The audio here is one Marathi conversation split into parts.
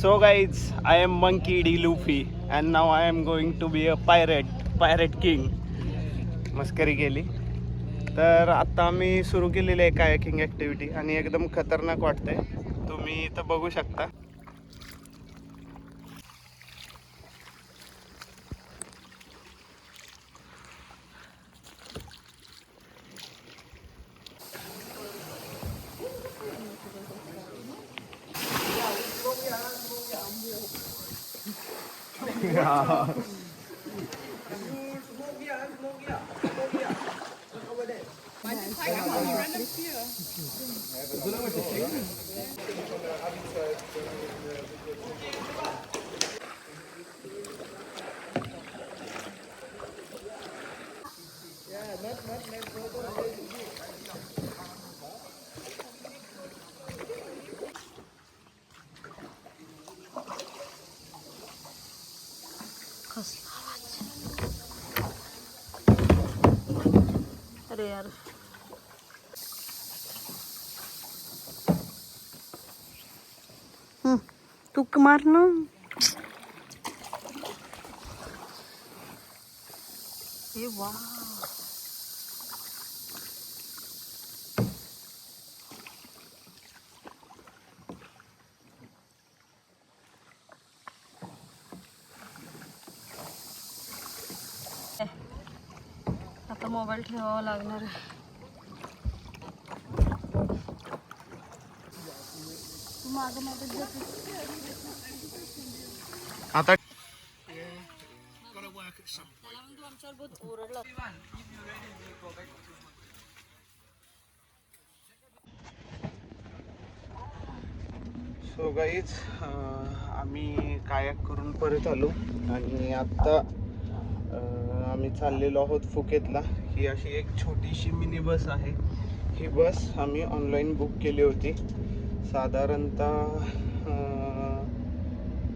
So guys, I am Monkey D. Luffy and now I am going to be a pirate king. मस्करी केली. तर आता आम्ही सुरू केलेली आहे कायाकिंग ॲक्टिव्हिटी आणि एकदम खतरनाक वाटतंय. तुम्ही इथं बघू शकता. अरे यार तू मार ना. ये वाह आता मोबाईल ठेवावा लागणार आहे. आता सो गाईज आम्ही कायाक करून परत आलो आणि आत्ता आम्ही चाललेलो आहोत फुकेतला. ही अशी एक छोटीशी मिनी बस आहे. ही बस आम्ही ऑनलाईन बुक केली होती. साधारणतः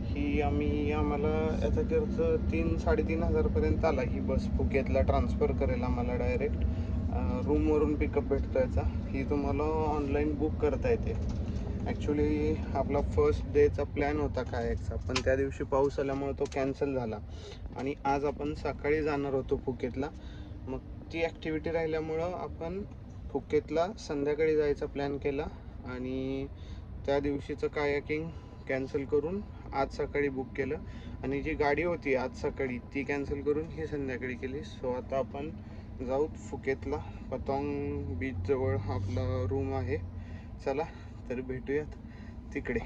ही आम्हाला याचा खर्च 3-3.5 हजारपर्यंत आला. ही बस फुकेतला ट्रान्सफर करेल आम्हाला डायरेक्ट रूमवरून पिकअप भेटतो याचा. ही तुम्हाला ऑनलाईन बुक करता येते. ॲक्च्युली आपला फर्स्ट डेचा प्लॅन होता कायाकचा, पण त्या दिवशी पाऊस आल्यामुळे तो कॅन्सल झाला आणि आज आपण सकाळी जाणार होतो फुकेतला. मग ती ॲक्टिव्हिटी राहिल्यामुळं आपण फुकेतला संध्याकाळी जायचा प्लॅन केला आणि त्या दिवशीचं कायाकिंग कॅन्सल करून आज सकाळी बुक केलं आणि जी गाडी होती आज सकाळी ती कॅन्सल करून ही संध्याकाळी केली. सो आता आपण जाऊ फुकेतला. पतोंग बीचजवळ आपला रूम आहे. चला तर भेटूयात तिकडे.